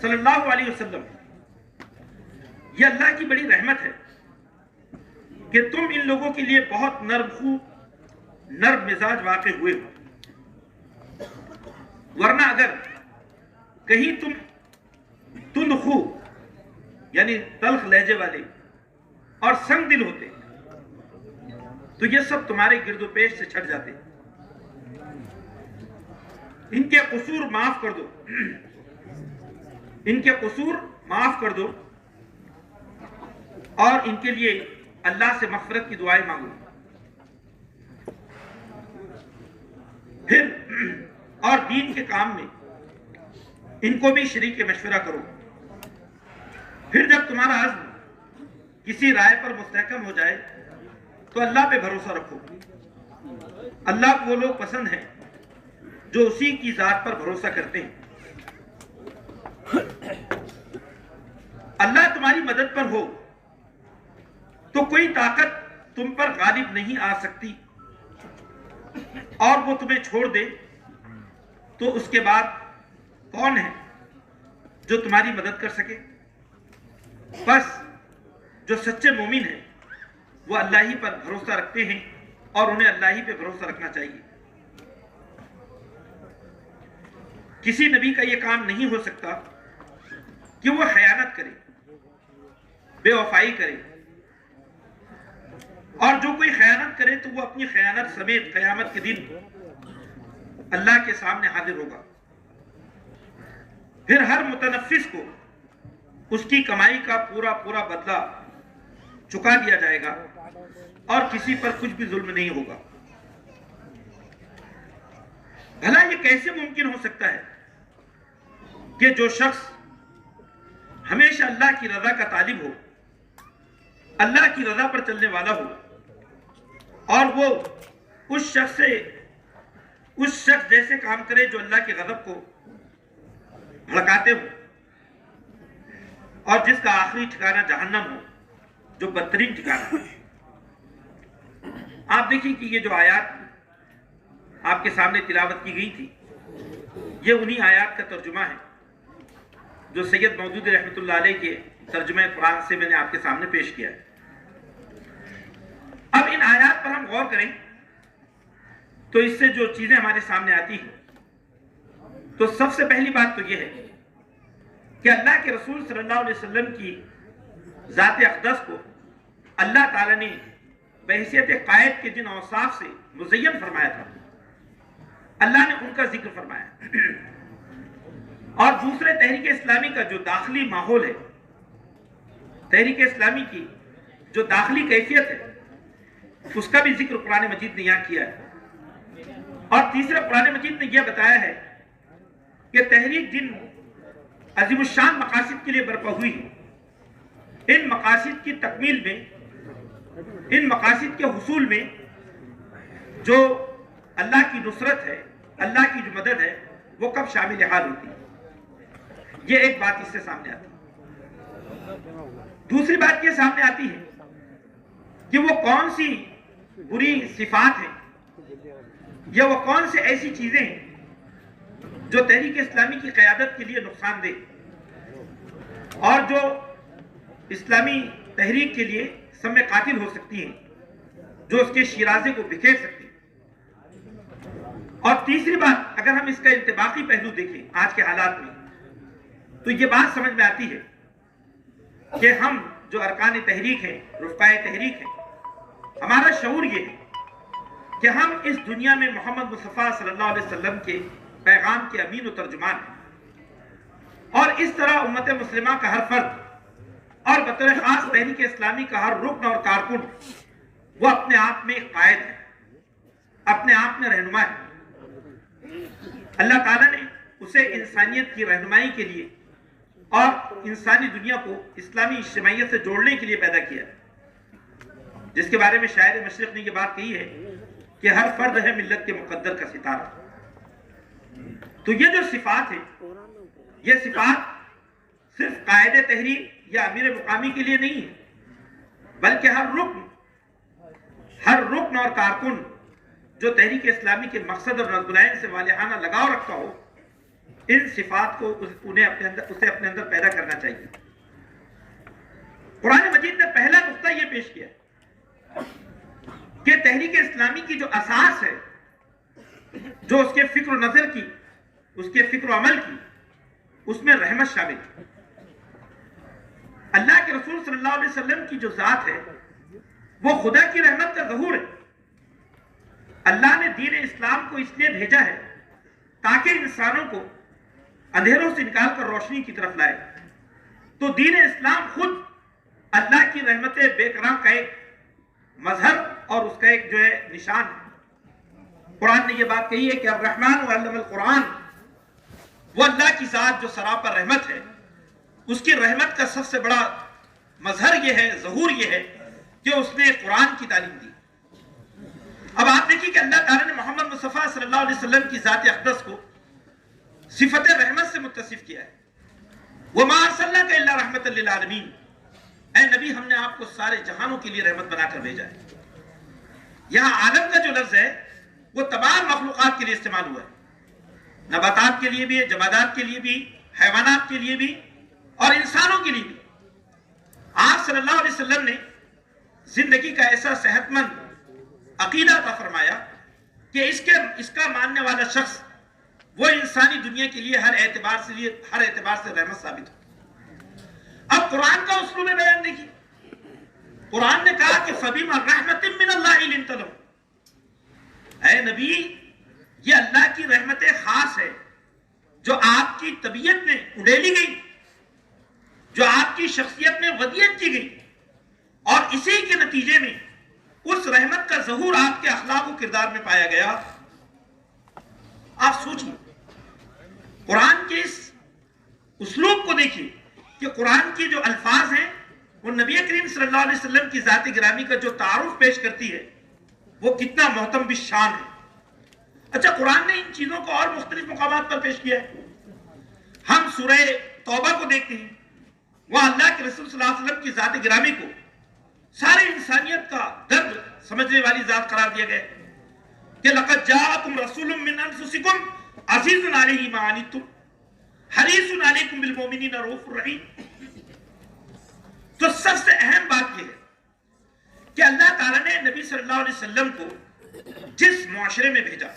صلی اللہ علیہ وسلم، یہ اللہ کی بڑی رحمت ہے کہ تم ان لوگوں کے لیے بہت نرم مزاج واقع ہوئے ہو، ورنہ اگر کہیں تم تند خو یعنی تلخ لہجے والے اور سنگ دل ہوتے تو یہ سب تمہارے گرد و پیش سے چھٹ جاتے۔ ان کے قصور معاف کر دو، ان کے قصور معاف کر دو اور ان کے لیے اللہ سے مغفرت کی دعائیں مانگو۔ پھر اور دین کے کام میں ان کو بھی شریک مشورہ کرو۔ پھر جب تمہارا عزم کسی رائے پر مستحکم ہو جائے تو اللہ پہ بھروسہ رکھو۔ اللہ کو وہ لوگ پسند ہیں جو اسی کی ذات پر بھروسہ کرتے ہیں۔ اللہ تمہاری مدد پر ہو تو کوئی طاقت تم پر غالب نہیں آ سکتی، اور وہ تمہیں چھوڑ دے تو اس کے بعد کون ہے جو تمہاری مدد کر سکے؟ بس جو سچے مومن ہیں وہ اللہ ہی پر بھروسہ رکھتے ہیں اور انہیں اللہ ہی پہ بھروسہ رکھنا چاہیے۔ کسی نبی کا یہ کام نہیں ہو سکتا کہ وہ خیانت کرے، بے وفائی کرے، اور جو کوئی خیانت کرے تو وہ اپنی خیانت سمیت قیامت کے دن اللہ کے سامنے حاضر ہوگا۔ پھر ہر متنفس کو اس کی کمائی کا پورا بدلہ چکا دیا جائے گا اور کسی پر کچھ بھی ظلم نہیں ہوگا۔ بھلا یہ کیسے ممکن ہو سکتا ہے کہ جو شخص ہمیشہ اللہ کی رضا کا طالب ہو، اللہ کی رضا پر چلنے والا ہو، اور وہ اس شخص جیسے کام کرے جو اللہ کے غضب کو بھڑکاتے ہو، اور جس کا آخری ٹھکانہ جہنم ہو جو بدترین ٹھکانہ ہے۔ آپ دیکھیں کہ یہ جو آیات آپ کے سامنے تلاوت کی گئی تھی، یہ انہی آیات کا ترجمہ ہے جو سید مودودی رحمۃ اللہ علیہ کے ترجمہ قرآن سے میں نے آپ کے سامنے پیش کیا ہے۔ اب ان آیات پر ہم غور کریں تو اس سے جو چیزیں ہمارے سامنے آتی ہیں، تو سب سے پہلی بات تو یہ ہے کہ اللہ کے رسول صلی اللہ علیہ وسلم کی ذات اقدس کو اللہ تعالیٰ نے بحیثیت قائد کے جن اوصاف سے مزین فرمایا تھا، اللہ نے ان کا ذکر فرمایا۔ اور دوسرے تحریک اسلامی کا جو داخلی ماحول ہے، تحریک اسلامی کی جو داخلی کیفیت ہے، اس کا بھی ذکر قرآن مجید نے یہاں کیا ہے۔ اور تیسرا قرآن مجید نے یہ بتایا ہے کہ تحریک جن عظیم الشان مقاصد کے لیے برپا ہوئی ہے، ان مقاصد کی تکمیل میں، ان مقاصد کے حصول میں جو اللہ کی نصرت ہے، اللہ کی جو مدد ہے، وہ کب شامل حال ہوتی ہے، یہ ایک بات اس سے سامنے آتی ہے۔ دوسری بات یہ سامنے آتی ہے کہ وہ کون سی بری صفات ہیں یا وہ کون سے ایسی چیزیں ہیں جو تحریک اسلامی کی قیادت کے لیے نقصان دہ اور جو اسلامی تحریک کے لیے سم قاتل ہو سکتی ہیں، جو اس کے شیرازے کو بکھیر سکتی ہیں۔ اور تیسری بات، اگر ہم اس کا انطباقی پہلو دیکھیں آج کے حالات میں، تو یہ بات سمجھ میں آتی ہے کہ ہم جو ارکان تحریک ہیں، رفقائے تحریک ہیں، ہمارا شعور یہ ہے کہ ہم اس دنیا میں محمد مصطفیٰ صلی اللہ علیہ وسلم کے پیغام کے امین و ترجمان ہیں، اور اس طرح امت مسلمہ کا ہر فرد اور بطور خاص تحریک اسلامی کا ہر رکن اور کارکن وہ اپنے آپ میں ایک قائد ہے، اپنے آپ میں رہنما ہے۔ اللہ تعالیٰ نے اسے انسانیت کی رہنمائی کے لیے اور انسانی دنیا کو اسلامی اجتماعیت سے جوڑنے کے لیے پیدا کیا، جس کے بارے میں شاعر مشرق نے یہ بات کہی ہے کہ ہر فرد ہے ملت کے مقدر کا ستارہ۔ تو یہ جو صفات ہیں، یہ صفات صرف قائد تحریک یا امیر مقامی کے لیے نہیں ہے، بلکہ ہر رکن اور کارکن جو تحریک اسلامی کے مقصد اور نظم العین سے والہانہ لگاؤ رکھتا ہو، ان صفات کو اسے اپنے اندر پیدا کرنا چاہیے۔ قرآن مجید نے پہلا نقطہ یہ پیش کیا کہ تحریک اسلامی کی جو اساس ہے، جو اس کے فکر و نظر کی، اس کے فکر و عمل کی، اس میں رحمت شامل ہے۔ اللہ کے رسول صلی اللہ علیہ وسلم کی جو ذات ہے وہ خدا کی رحمت کا ظہور ہے۔ اللہ نے دین اسلام کو اس لیے بھیجا ہے تاکہ انسانوں کو اندھیروں سے نکال کر روشنی کی طرف لائے۔ تو دین اسلام خود اللہ کی رحمت بے کرام کا ایک مظہر اور اس کا ایک جو ہے نشان ہے۔ قرآن نے یہ بات کہی ہے کہ الرحمن علم القرآن، وہ اللہ کی ذات جو سراپر رحمت ہے، اس کی رحمت کا سب سے بڑا مظہر یہ ہے، ظہور یہ ہے کہ اس نے قرآن کی تعلیم دی۔ اب آپ دیکھیں کہ اللہ تعالیٰ نے محمد مصطفیٰ صلی اللہ علیہ وسلم کی ذات اقدس کو صفت رحمت سے متصف کیا ہے۔ وَمَا أَرْسَلْنَاكَ إِلَّا رَحْمَةً لِّلْعَالَمِينَ، اے نبی ہم نے آپ کو سارے جہانوں کے لیے رحمت بنا کر بھیجا ہے۔ یہاں عالم کا جو لفظ ہے وہ تمام مخلوقات کے لیے استعمال ہوا ہے، نباتات کے لیے بھی، جمادات کے لیے بھی، حیوانات کے لیے بھی اور انسانوں کے لیے بھی۔ آپ صلی اللہ علیہ وسلم نے زندگی کا ایسا صحت مند عقیدہ عطا فرمایا کہ اس کا ماننے والا شخص وہ انسانی دنیا کے لیے ہر اعتبار سے رحمت ثابت ہو۔ اب قرآن کا اسلوب بیان دیکھیے، قرآن نے کہا کہ فَبِمَا رَحْمَةٍ مِّنَ اللَّهِ لِنْتَ لَهُمْ، اے نبی یہ اللہ کی رحمت خاص ہے جو آپ کی طبیعت میں اڈیلی گئی، جو آپ کی شخصیت میں ودیت کی گئی، اور اسی کے نتیجے میں اس رحمت کا ظہور آپ کے اخلاق و کردار میں پایا گیا۔ آپ سوچیں، قرآن کے اس اسلوب کو دیکھیے کہ قرآن کی جو الفاظ ہیں وہ نبی کریم صلی اللہ علیہ وسلم کی ذات گرامی کا جو تعارف پیش کرتی ہے وہ کتنا محترم بالشان ہے۔ اچھا، قرآن نے ان چیزوں کو اور مختلف مقامات پر پیش کیا ہے۔ ہم سورہ توبہ کو دیکھتے ہیں، وہاں اللہ کے رسول صلی اللہ علیہ وسلم کی ذات گرامی کو سارے انسانیت کا درد سمجھنے والی ذات قرار دیا گیا کہ لَقَدْ جَاءَكُمْ رَسُولٌ مِّنْ أَنفُسِكُمْ عَزِيزٌ عَلَيْهِ مَا عَنِتُّمْ حَرِيصٌ عَلَيْكُمْ بِالْمُؤْمِنِينَ رَءُوفٌ رَحِيمٌ۔ تو سب سے اہم بات یہ ہے کہ اللہ تعالیٰ نے نبی صلی اللہ علیہ وسلم کو جس معاشرے میں بھیجا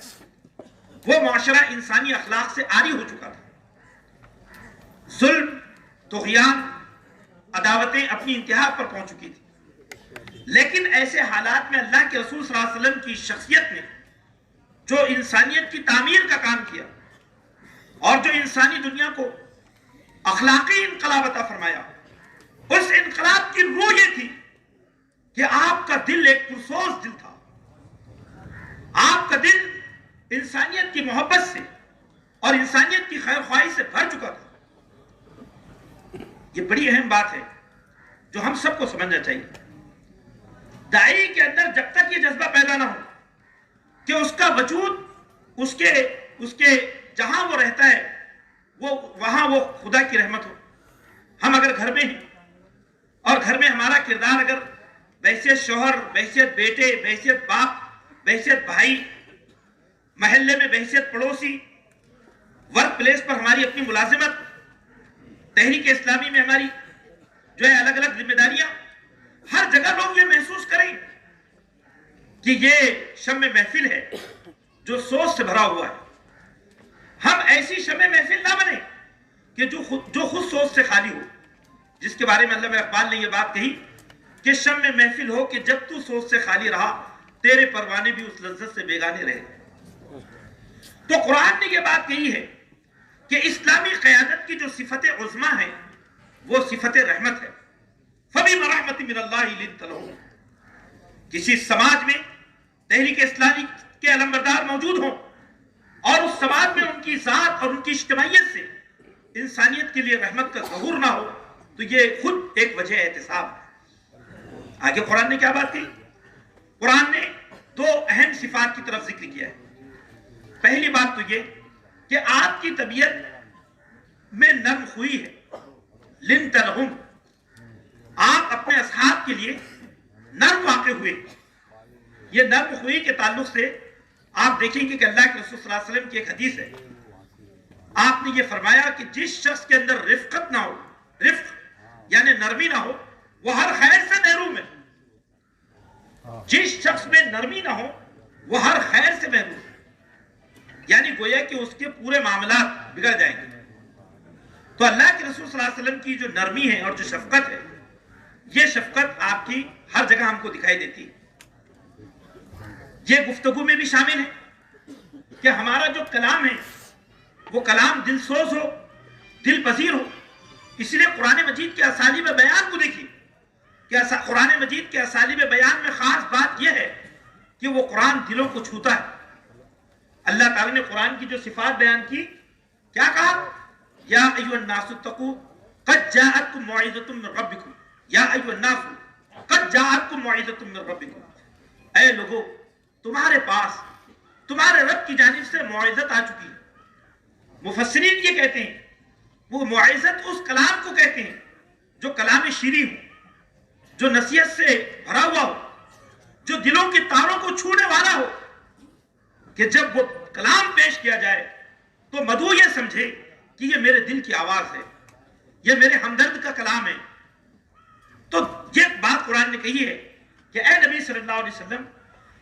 وہ معاشرہ انسانی اخلاق سے عاری ہو چکا تھا۔ ظلم، طغیان، عداوتیں اپنی انتہا پر پہنچ چکی تھی، لیکن ایسے حالات میں اللہ کے رسول صلی اللہ علیہ وسلم کی شخصیت نے جو انسانیت کی تعمیر کا کام کیا اور جو انسانی دنیا کو اخلاقی انقلاب عطا فرمایا، اس انقلاب کی روح یہ تھی کہ آپ کا دل ایک پرسوز دل تھا، آپ کا دل انسانیت کی محبت سے اور انسانیت کی خیر خواہی سے بھر چکا تھا۔ یہ بڑی اہم بات ہے جو ہم سب کو سمجھنا چاہیے۔ داعی کے اندر جب تک یہ جذبہ پیدا نہ ہو کہ اس کا وجود اس کے جہاں وہ رہتا ہے وہاں وہ خدا کی رحمت ہو۔ ہم اگر گھر میں ہیں اور گھر میں ہمارا کردار اگر بحیثیت شوہر، بحیثیت بیٹے، بحیثیت باپ، بحیثیت بھائی، محلے میں بحیثیت پڑوسی، ورک پلیس پر ہماری اپنی ملازمت، تحریک اسلامی میں ہماری جو ہے الگ الگ ذمہ داریاں، ہر جگہ لوگ یہ محسوس کریں کہ یہ شمع محفل ہے جو سوچ سے بھرا ہوا ہے۔ ہم ایسی شمع محفل نہ بنیں کہ جو خود سوچ سے خالی ہو، جس کے بارے میں علامہ اقبال نے یہ بات کہی کہ شمع محفل ہو کہ جب تو سوچ سے خالی رہا، تیرے پروانے بھی اس لذت سے بیگانے رہے۔ تو قرآن نے یہ بات کہی ہے کہ اسلامی قیادت کی جو صفت عظمیٰ ہے وہ صفت رحمت ہے۔ فَبِمَا رَحْمَةٍ مِّنَ اللَّهِ لِنْتَ لَهُمْ، کسی سماج میں تحریک اسلامی کے علمبردار موجود ہوں اور اس سماج میں ان کی ذات اور ان کی اجتماعیت سے انسانیت کے لیے رحمت کا ظہور نہ ہو تو یہ خود ایک وجہ احتساب ہے۔ آگے قرآن نے کیا بات کی؟ قرآن نے دو اہم صفات کی طرف ذکر کیا ہے۔ پہلی بات تو یہ کہ آپ کی طبیعت میں نرم خوئی ہے، لِنْتَ لَهُمْ، آپ اپنے اصحاب کے لیے نرم واقع ہوئے۔ یہ نرم خوئی کے تعلق سے آپ دیکھیں گے کہ اللہ کے رسول صلی اللہ علیہ وسلم کی ایک حدیث ہے آپ نے یہ فرمایا کہ جس شخص کے اندر رفقت نہ ہو، رفق یعنی نرمی نہ ہو، وہ ہر خیر سے محروم ہے. جس شخص میں نرمی نہ ہو وہ ہر خیر سے محروم ہے، یعنی گویا کہ اس کے پورے معاملات بگڑ جائیں گے. تو اللہ کے رسول صلی اللہ علیہ وسلم کی جو نرمی ہے اور جو شفقت ہے، یہ شفقت آپ کی ہر جگہ ہم کو دکھائی دیتی ہے. یہ گفتگو میں بھی شامل ہے کہ ہمارا جو کلام ہے وہ کلام دل سوز ہو، دل پذیر ہو. اس لیے قرآن مجید کے اسالیب بیان کو دیکھیے کہ قرآن مجید کے اسالیب بیان میں خاص بات یہ ہے کہ وہ قرآن دلوں کو چھوتا ہے. اللہ تعالیٰ نے قرآن کی جو صفات بیان کی، کیا کہا؟ یا ایھا الناس اتقوا قد جاءتکم موعظۃ من ربکم، یا ایھا الناس قد جاءتکم موعظۃ من ربکم، اے لوگو تمہارے پاس تمہارے رب کی جانب سے موعظت آ چکی ہے. مفسرین یہ کہتے ہیں وہ موعظت اس کلام کو کہتے ہیں جو کلام شیریں ہو، جو نصیحت سے بھرا ہوا ہو، جو دلوں کے تاروں کو چھونے والا ہو، کہ جب وہ کلام پیش کیا جائے تو مدعو یہ سمجھے کہ یہ میرے دل کی آواز ہے، یہ میرے ہمدرد کا کلام ہے. تو یہ بات قرآن نے کہی ہے کہ اے نبی صلی اللہ علیہ وسلم،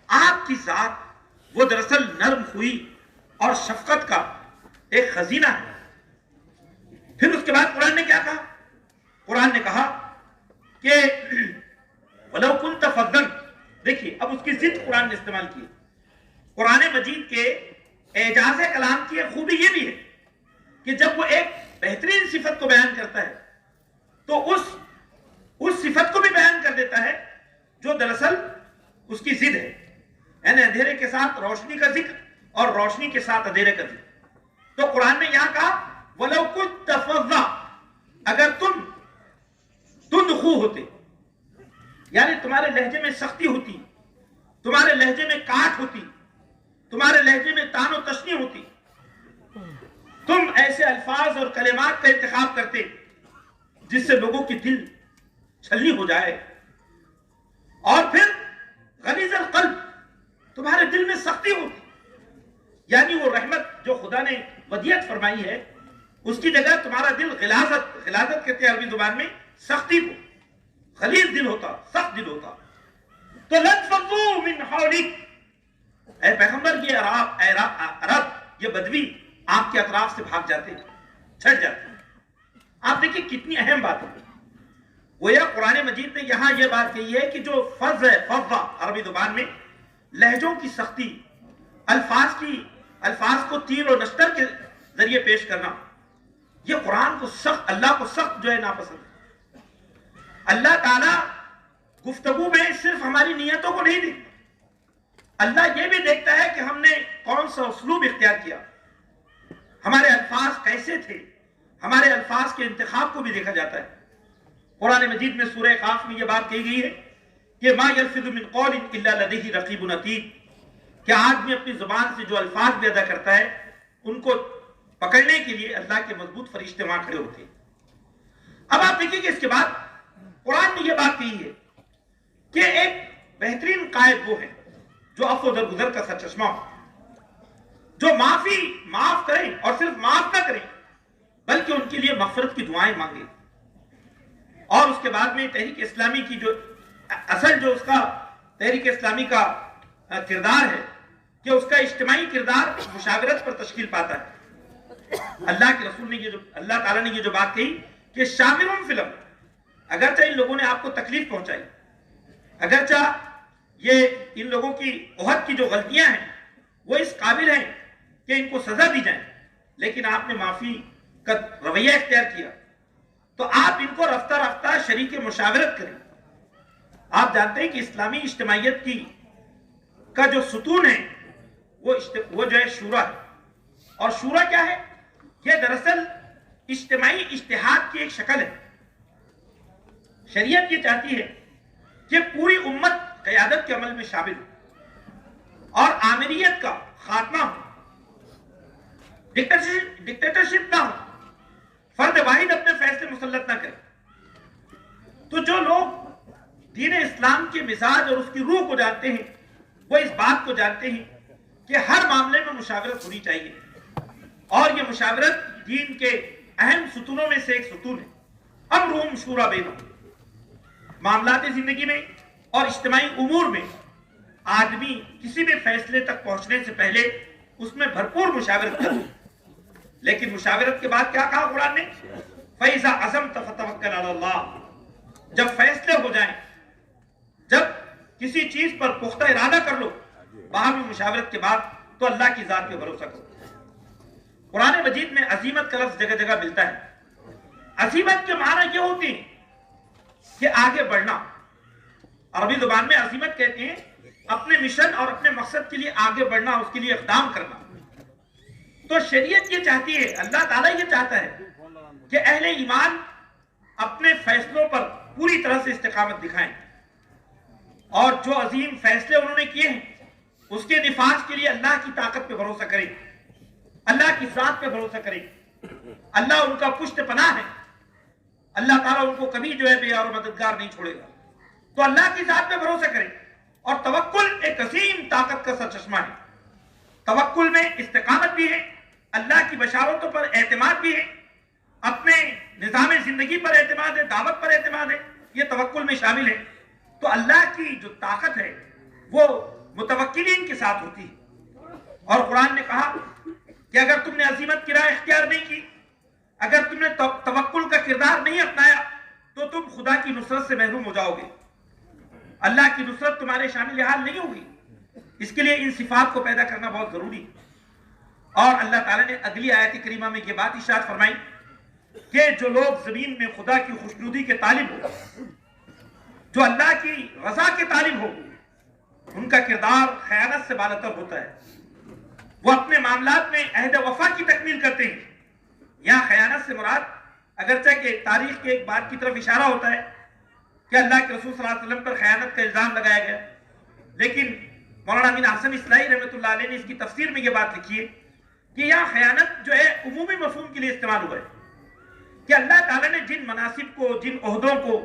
آپ کی ذات وہ دراصل نرم خوئی اور شفقت کا ایک خزینہ ہے. پھر اس کے بعد قرآن نے کیا کہا؟ قرآن نے کہا کہ وَلَوْ كُنْتَ فَظًّا، دیکھیے اب اس کی ضد قرآن نے استعمال کی. قرآن مجید کے اعجاز کلام کی ایک خوبی یہ بھی ہے کہ جب وہ ایک بہترین صفت کو بیان کرتا ہے تو اس صفت کو بھی بیان کر دیتا ہے جو دراصل اس کی ضد ہے، یعنی اندھیرے کے ساتھ روشنی کا ذکر اور روشنی کے ساتھ اندھیرے کا ذکر. تو قرآن نے یہاں کہا وَلَوْ كُنْتَ فَظًّا، اگر تم تند خو ہوتے، یعنی تمہارے لہجے میں سختی ہوتی، تمہارے لہجے میں کاٹ ہوتی، تمہارے لہجے میں تان و تشنی ہوتی، تم ایسے الفاظ اور کلمات کا انتخاب کرتے جس سے لوگوں کی دل چھلنی ہو جائے، اور پھر غلیظ القلب، تمہارے دل میں سختی ہوتی، یعنی وہ رحمت جو خدا نے ودیعت فرمائی ہے اس کی جگہ تمہارا دل غلاظت کہتے ہیں عربی زبان میں سختی کو، غلیظ دل ہوتا، سخت دل ہوتا. تو لَنْفَضُّوا مِنْ حَوْلِكَ، اے پیغمبر یہ عرب، یہ بدوی آپ کے اطراف سے بھاگ جاتے، چھٹ جاتے. آپ دیکھیں کتنی اہم بات ہے. گویا قرآن مجید نے یہاں یہ بات کہی ہے کہ جو فض ہے، فضہ عربی زبان میں لہجوں کی سختی، الفاظ کو تیر و نشتر کے ذریعے پیش کرنا، یہ قرآن کو سخت، اللہ کو سخت جو ہے ناپسند ہے. اللہ تعالیٰ گفتگو میں صرف ہماری نیتوں کو نہیں دیکھتا، اللہ یہ بھی دیکھتا ہے کہ ہم نے کون سا اسلوب اختیار کیا، ہمارے الفاظ کیسے تھے، ہمارے الفاظ کے انتخاب کو بھی دیکھا جاتا ہے. قرآن مجید میں سورہ قاف میں یہ بات کہی گئی ہے کہ ما یلفظ من قول الا لدیہ رقیب عتید، کہ آدمی اپنی زبان سے جو الفاظ بھی ادا کرتا ہے ان کو پکڑنے کے لیے اللہ کے مضبوط فرشتے وہاں کھڑے ہوتے ہیں. اب آپ دیکھیں کہ اس کے بعد قرآن نے یہ بات کہی ہے کہ ایک بہترین قائد وہ ہے جو عفو و درگزر کا سرچشمہ ہو، جو معاف کریں، اور صرف معاف نہ کریں بلکہ ان کے لیے مغفرت کی دعائیں مانگیں. اور اس کے بعد میں تحریک اسلامی کی جو اصل جو اس کا تحریک اسلامی کا کردار ہے کہ اس کا اجتماعی کردار مشاورت پر تشکیل پاتا ہے. اللہ کے رسول نے اللہ تعالیٰ نے یہ جو بات کہی کہ شاورہم فی الامر، اگرچہ ان لوگوں نے آپ کو تکلیف پہنچائی، اگرچہ یہ ان لوگوں کی عہد کی جو غلطیاں ہیں وہ اس قابل ہیں کہ ان کو سزا دی جائے، لیکن آپ نے معافی کا رویہ اختیار کیا، تو آپ ان کو رفتہ رفتہ شریک مشاورت کریں. آپ جانتے ہیں کہ اسلامی اجتماعیت کا جو ستون ہے وہ جو ہے شورا ہے. اور شورا کیا ہے؟ یہ دراصل اجتماعی اجتہاد کی ایک شکل ہے. شریعت یہ چاہتی ہے کہ پوری امت قیادت کے عمل میں شامل ہو اور آمریت کا خاتمہ ہو، ڈکٹیٹرشپ نہ ہو، فرد واحد اپنے فیصلے مسلط نہ کرے. تو جو لوگ دین اسلام کے مزاج اور اس کی روح کو جانتے ہیں وہ اس بات کو جانتے ہیں کہ ہر معاملے میں مشاورت ہونی چاہیے. اور یہ مشاورت دین کے اہم ستونوں میں سے ایک ستون ہے۔ امرہم شورا بینہم، معاملات زندگی میں اور اجتماعی امور میں آدمی کسی بھی فیصلے تک پہنچنے سے پہلے اس میں بھرپور مشاورت کرے۔ لیکن مشاورت کے بعد کیا کہا قرآن نے؟ فَإِذَا عَزَمْتَ فَتَوَكَّلْ عَلَى اللَّهِ، جب فیصلے ہو جائیں، جب کسی چیز پر پختہ ارادہ کر لو باہمی مشاورت کے بعد، تو اللہ کی ذات پہ بھروسہ کرو۔ قرآن مجید میں عزیمت کا لفظ جگہ جگہ ملتا ہے۔ عزیمت کے معنی یہ ہوتی ہے کہ آگے بڑھنا۔ عربی زبان میں عزیمت کہتے ہیں اپنے مشن اور اپنے مقصد کے لیے آگے بڑھنا، اس کے لیے اقدام کرنا۔ تو شریعت یہ چاہتی ہے، اللہ تعالیٰ یہ چاہتا ہے کہ اہل ایمان اپنے فیصلوں پر پوری طرح سے استقامت دکھائیں، اور جو عظیم فیصلے انہوں نے کیے ہیں اس کے نفاذ کے لیے اللہ کی طاقت پہ بھروسہ کریں، اللہ کی ذات پہ بھروسہ کریں۔ اللہ ان کا پشت پناہ ہے، اللہ تعالیٰ ان کو کبھی جو ہے بے یار و مددگار نہیں چھوڑے گا۔ تو اللہ کی ذات پہ بھروسہ کریں۔ اور توکل ایک عظیم طاقت کا سرچشمہ ہے۔ توکل میں استقامت بھی ہے، اللہ کی بشارتوں پر اعتماد بھی ہے، اپنے نظام زندگی پر اعتماد ہے، دعوت پر اعتماد ہے، یہ توکل میں شامل ہے۔ تو اللہ کی جو طاقت ہے وہ متوکلین کے ساتھ ہوتی ہے۔ اور قرآن نے کہا کہ اگر تم نے عزیمت کی راہ اختیار نہیں کی، اگر تم نے توکل کا کردار نہیں اپنایا، تو تم خدا کی نصرت سے محروم ہو جاؤ گے، اللہ کی نصرت تمہارے شامل حال نہیں ہوگی۔ اس کے لیے ان صفات کو پیدا کرنا بہت ضروری ہے۔ اور اللہ تعالیٰ نے اگلی آیت کریمہ میں یہ بات ارشاد فرمائی کہ جو لوگ زمین میں خدا کی خوشنودی کے طالب ہو، جو اللہ کی رضا کے طالب ہو، ان کا کردار خیانت سے بالاتر ہوتا ہے۔ وہ اپنے معاملات میں عہد وفا کی تکمیل کرتے ہیں۔ یہاں خیانت سے مراد اگرچہ کہ تاریخ کے ایک بات کی طرف اشارہ ہوتا ہے کہ اللہ کے رسول صلی اللہ علیہ وسلم پر خیانت کا الزام لگایا گیا، لیکن مولانا امین حسن اصلاحی رحمۃ اللہ علیہ نے اس کی تفسیر میں یہ بات لکھی ہے کہ یہاں خیانت جو ہے عمومی مفہوم کے لیے استعمال ہوا ہے کہ اللہ تعالیٰ نے جن مناصب کو، جن عہدوں کو،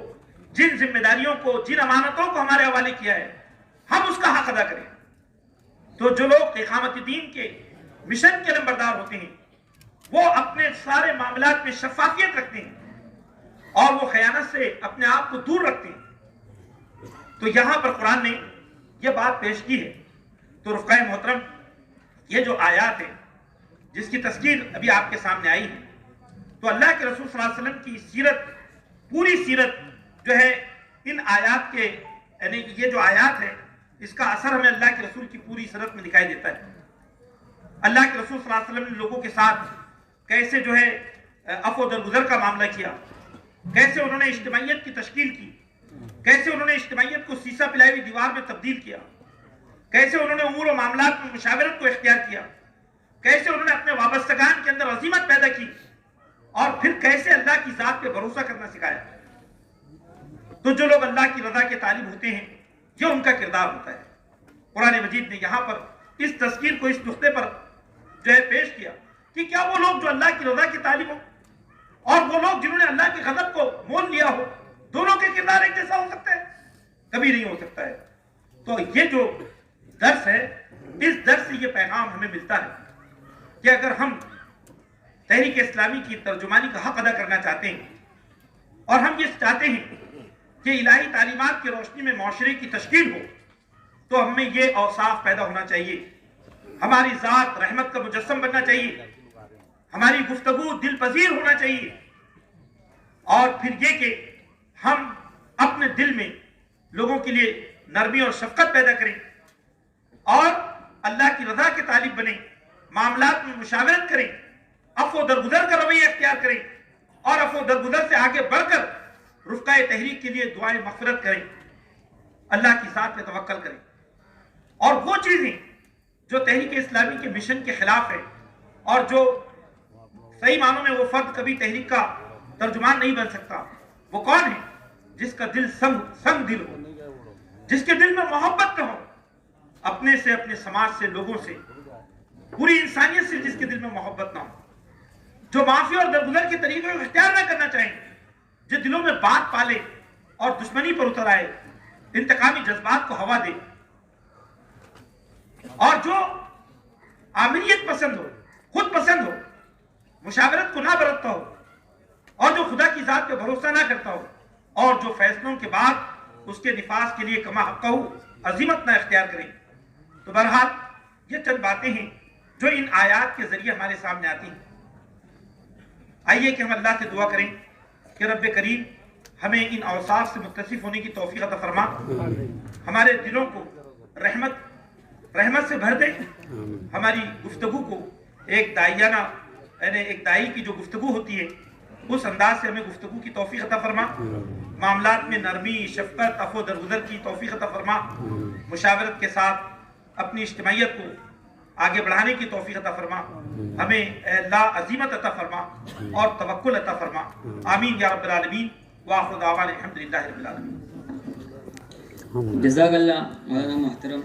جن ذمہ داریوں کو، جن امانتوں کو ہمارے حوالے کیا ہے، ہم اس کا حق ادا کریں۔ تو جو لوگ اقامت دین کے مشن کے نمبردار ہوتے ہیں وہ اپنے سارے معاملات میں شفافیت رکھتے ہیں اور وہ خیانت سے اپنے آپ کو دور رکھتے ہیں۔ تو یہاں پر قرآن نے یہ بات پیش کی ہے۔ تو رفقائے محترم، یہ جو آیات ہیں جس کی تذکیر ابھی آپ کے سامنے آئی ہے، تو اللہ کے رسول صلی اللہ علیہ وسلم کی سیرت، پوری سیرت جو ہے ان آیات کے، یعنی یہ جو آیات ہے اس کا اثر ہمیں اللہ کے رسول کی پوری سیرت میں دکھائی دیتا ہے۔ اللہ کے رسول صلی اللہ علیہ وسلم نے لوگوں کے ساتھ کیسے جو ہے عفو درگزر کا معاملہ کیا، کیسے انہوں نے اجتماعیت کی تشکیل کی، کیسے انہوں نے اجتماعیت کو سیسا پلائی ہوئی دیوار میں تبدیل کیا، کیسے انہوں نے امور و معاملات میں مشاورت کو اختیار کیا، کیسے انہوں نے اپنے وابستگان کے اندر عزیمت پیدا کی، اور پھر کیسے اللہ کی ذات پہ بھروسہ کرنا سکھایا۔ تو جو لوگ اللہ کی رضا کے طالب ہوتے ہیں یہ ان کا کردار ہوتا ہے۔ قرآن مجید نے یہاں پر اس تذکیر کو اس نقطے پر جو ہے پیش کیا کہ کیا وہ لوگ جو اللہ کی رضا کے طالب ہوں اور وہ لوگ جنہوں نے اللہ کے غضب کو مول لیا ہو، دونوں کے کردار ایک جیسا ہو سکتا ہے؟ کبھی نہیں ہو سکتا ہے۔ تو یہ جو درس ہے، اس درس سے یہ پیغام ہمیں ملتا ہے کہ اگر ہم تحریک اسلامی کی ترجمانی کا حق ادا کرنا چاہتے ہیں اور ہم یہ چاہتے ہیں کہ الہی تعلیمات کی روشنی میں معاشرے کی تشکیل ہو، تو ہمیں یہ اوصاف پیدا ہونا چاہیے۔ ہماری ذات رحمت کا مجسم بننا چاہیے، ہماری گفتگو دل پذیر ہونا چاہیے، اور پھر یہ کہ ہم اپنے دل میں لوگوں کے لیے نرمی اور شفقت پیدا کریں اور اللہ کی رضا کے طالب بنیں، معاملات میں مشاورت کریں، عفو درگزر کا رویہ اختیار کریں، اور عفو درگزر سے آگے بڑھ کر رفقائے تحریک کے لیے دعائیں مغفرت کریں، اللہ کی ذات پہ توکل کریں۔ اور وہ چیزیں جو تحریک اسلامی کے مشن کے خلاف ہے اور جو صحیح معنوں میں وہ فرد کبھی تحریک کا ترجمان نہیں بن سکتا، وہ کون ہے؟ جس کا دل سنگ دل ہو، جس کے دل میں محبت نہ ہو، اپنے سے، اپنے سماج سے، لوگوں سے، پوری انسانیت سے جس کے دل میں محبت نہ ہو، جو معافی اور درگزر کے طریقے کو اختیار نہ کرنا چاہیں، جو دلوں میں بات پالے اور دشمنی پر اتر آئے، انتقامی جذبات کو ہوا دے، اور جو آمریت پسند ہو، خود پسند ہو، مشاورت کو نہ برتتا ہو اور جو خدا کی ذات پہ بھروسہ نہ کرتا ہو اور جو فیصلوں کے بعد اس کے نفاذ کے لیے کما حقہ عزیمت نہ اختیار کرے. تو بہرحال یہ چند باتیں ہیں جو ان آیات کے ذریعے ہمارے سامنے آتی ہیں. آئیے کہ ہم اللہ سے دعا کریں کہ رب کریم ہمیں ان اوصاف سے متصف ہونے کی توفیق عطا فرما, ہمارے دلوں کو رحمت سے بھر دے, ہماری گفتگو کو ایک داعیانہ یعنی ایک دائی کی جو گفتگو ہوتی ہے اس انداز سے ہمیں گفتگو کی توفیق عطا فرما, معاملات میں نرمی, شفقت, عفو درگزر کی توفیق عطا فرما, مشاورت کے ساتھ اپنی اجتماعیت کو آگے بڑھانے کی توفیق عطا فرما, ہمیں اے اللہ عزیمت عطا فرما اور توکل عطا فرما. آمین یا رب العالمین. وآخر دعوانا الحمدللہ رب العالمین. جزاک اللہ مولانا محترم.